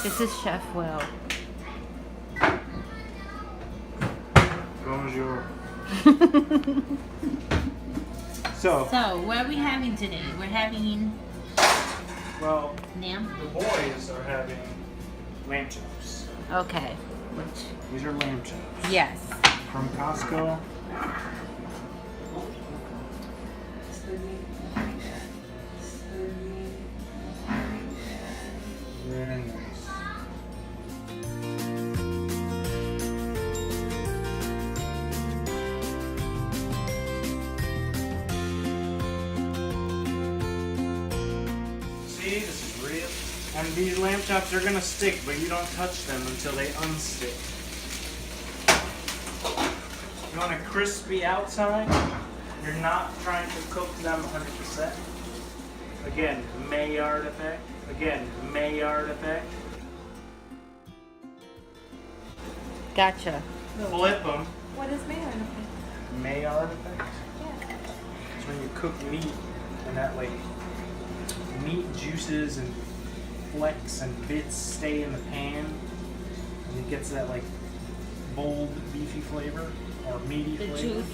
This is Chef Will. Bonjour. So, what are we having today? We're having well, lamb. the boys are having lamb chops. Okay. Which? These are lamb chops Yes. from Costco. Very nice. See, this is real. And these lamb chops are gonna stick, but you don't touch them until they unstick. You want a crispy outside? You're not trying to cook them 100%. Again, Maillard effect. Again, Maillard effect. Gotcha. Flip them. What is Maillard? Maillard effect. Yeah. It's when you cook meat and that like meat juices and flecks and bits stay in the pan and it gets that like bold beefy flavor or meaty The flavor. juice.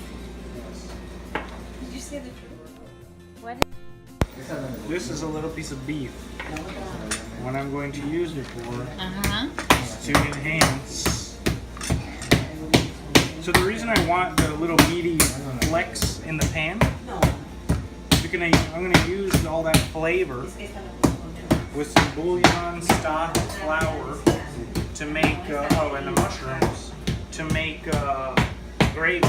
Yes. Did you say the truth? What? This is a little piece of beef. What I'm going to use it for is to enhance. So the reason I want the little meaty flecks in the pan is because I'm going to use all that flavor with some bouillon, stock, flour to make, and the mushrooms to make gravy.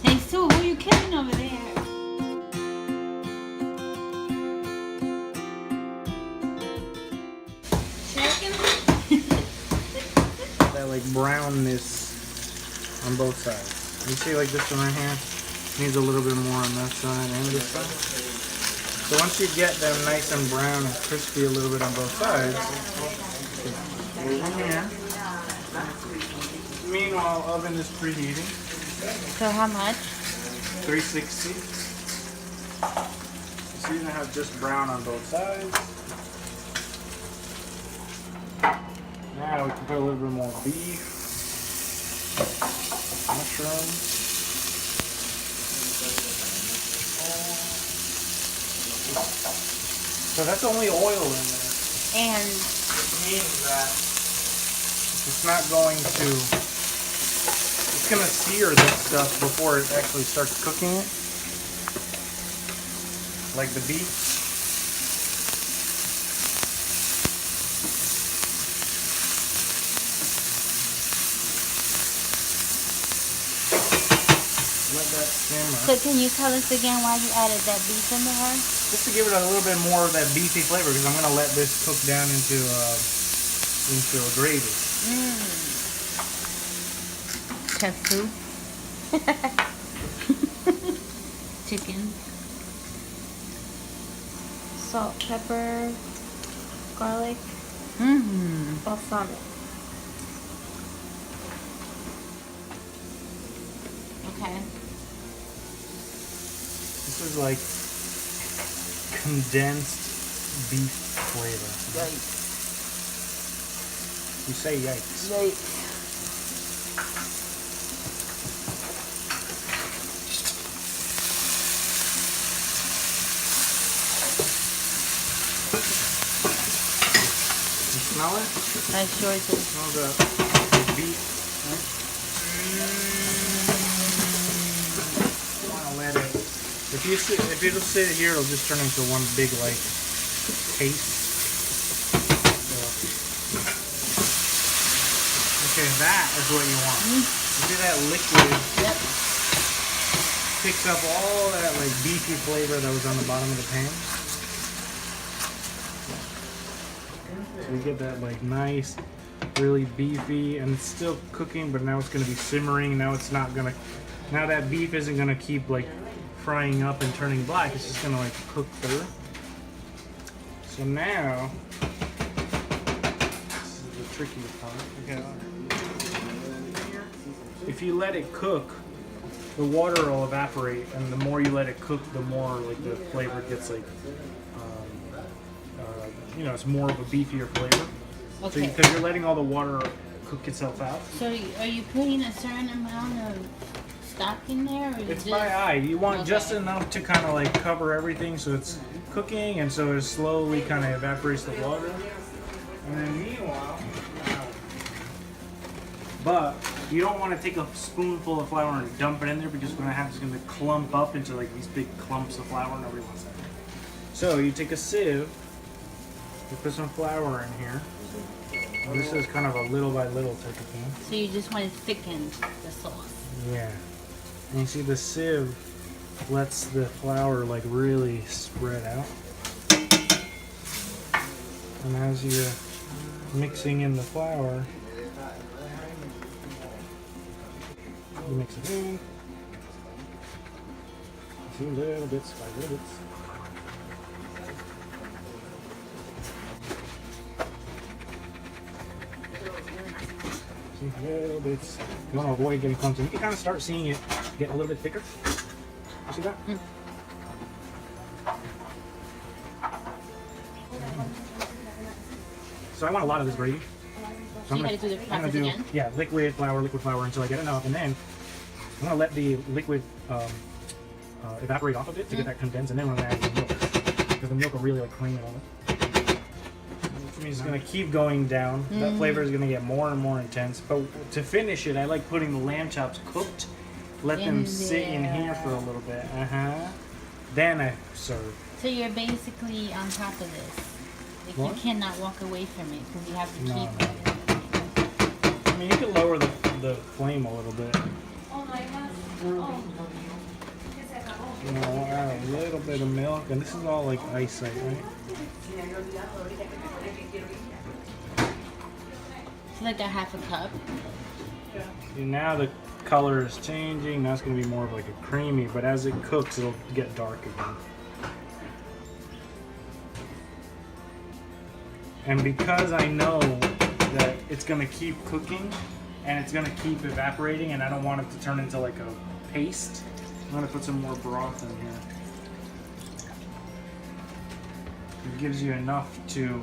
Hey Sue, who you killing over there? That like brownness on both sides. You see like this one right here? Needs a little bit more on that side and this side. So once you get them nice and brown and crispy a little bit on both sides, move them here. Meanwhile, oven is preheating. So how much? 360. So you're gonna have just brown on both sides. Now we can put a little bit more beef, mushrooms. So that's only oil in there. And Which means that it's not going to, it's going to sear this stuff before it actually starts cooking it. Like the beef. Let that simmer. so can you tell us again why you added that beef in there? Just to give it a little bit more of that beefy flavor, because I'm going to let this cook down into a gravy. Katsu. Chicken. Salt, pepper, garlic, balsamic. Okay. This is like condensed beef flavor. Yikes. You say yikes. Yikes. You smell it? I sure do. Smell the beef. Right? You want to let it. If it'll sit here, it'll just turn into one big like paste. So. Okay, that is what you want. You see that liquid Yep. picks up all that like beefy flavor that was on the bottom of the pan. So we get that like nice, really beefy, and it's still cooking, but now it's going to be simmering. Now it's not going to. Now that beef isn't going to keep like frying up and turning black. It's just going to like cook through. So now, this is the tricky part. Okay. If you let it cook, the water will evaporate, and the more you let it cook, the more like the flavor gets like it's more of a beefier flavor. Okay. Because you're letting all the water cook itself out. So are you putting a certain amount of stock in there? Or It's just... by eye. You want Okay. just enough to kind of like cover everything so it's cooking, and so it slowly kind of evaporates the water. And then meanwhile, but you don't want to take a spoonful of flour and dump it in there because it's going to clump up into like these big clumps of flour. Nobody wants that. So you take a sieve, you put some flour in here. This is kind of a little by little type of thing. So you just want to thicken the sauce. Yeah. And you see the sieve lets the flour like really spread out. And as you're mixing in the flour, you mix it in. A few little bits by little bits. Little bits. You want to avoid getting clumps. You can kind of start seeing it get a little bit thicker. You see that? Mm. So I want a lot of this gravy. So you gotta do the I'm process gonna do again? liquid flour until I get enough, and then I'm gonna let the liquid evaporate off of it to get that condensed, and then I'm gonna add the milk because the milk will really like cream it all. It's gonna keep going down. That flavor is gonna get more and more intense. But to finish it, I like putting the lamb chops cooked. Let them In sit in here for a little bit. Then I serve. So you're basically on top of this. Like What? you cannot walk away from it because you have to No, keep no. I mean, you can lower the flame a little bit. You know, add a little bit of milk, and this is all like ice, right? It's like a half a cup. See, now the color is changing. Now it's going to be more of like a creamy, but as it cooks, it'll get dark again. And because I know that it's going to keep cooking and it's going to keep evaporating, and I don't want it to turn into like a paste, I'm going to put some more broth in here. It gives you enough to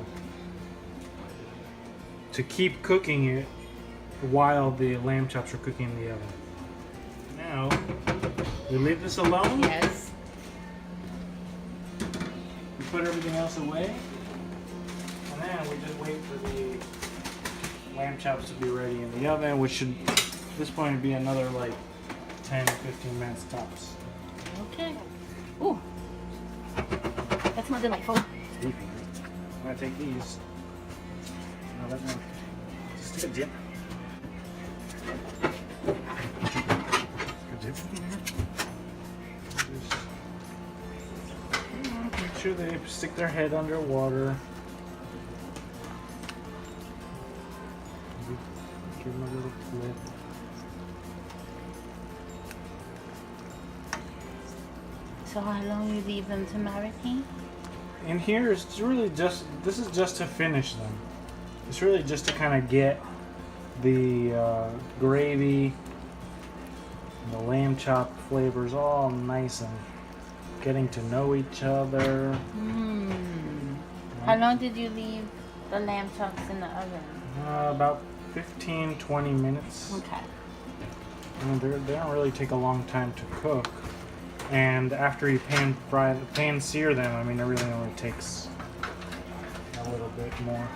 keep cooking it while the lamb chops are cooking in the oven. Now, we leave this alone. Yes. We put everything else away. And then we just wait for the lamb chops to be ready in the oven, which should, at this point, be another like 10 or 15 minutes tops. Okay. Ooh. That smells delightful. I'm gonna take these. No, that's not. Just take a dip. Good dip. Just make sure they stick their head underwater. Give them a little flip. So how long you leave them to marinate? And here it's really just, this is just to finish them. It's really just to kind of get the gravy and the lamb chop flavors all nice and getting to know each other. How long did you leave the lamb chops in the oven? About 15-20 minutes. Okay. And they don't really take a long time to cook. And after you pan sear them, I mean, it really only takes a little bit more.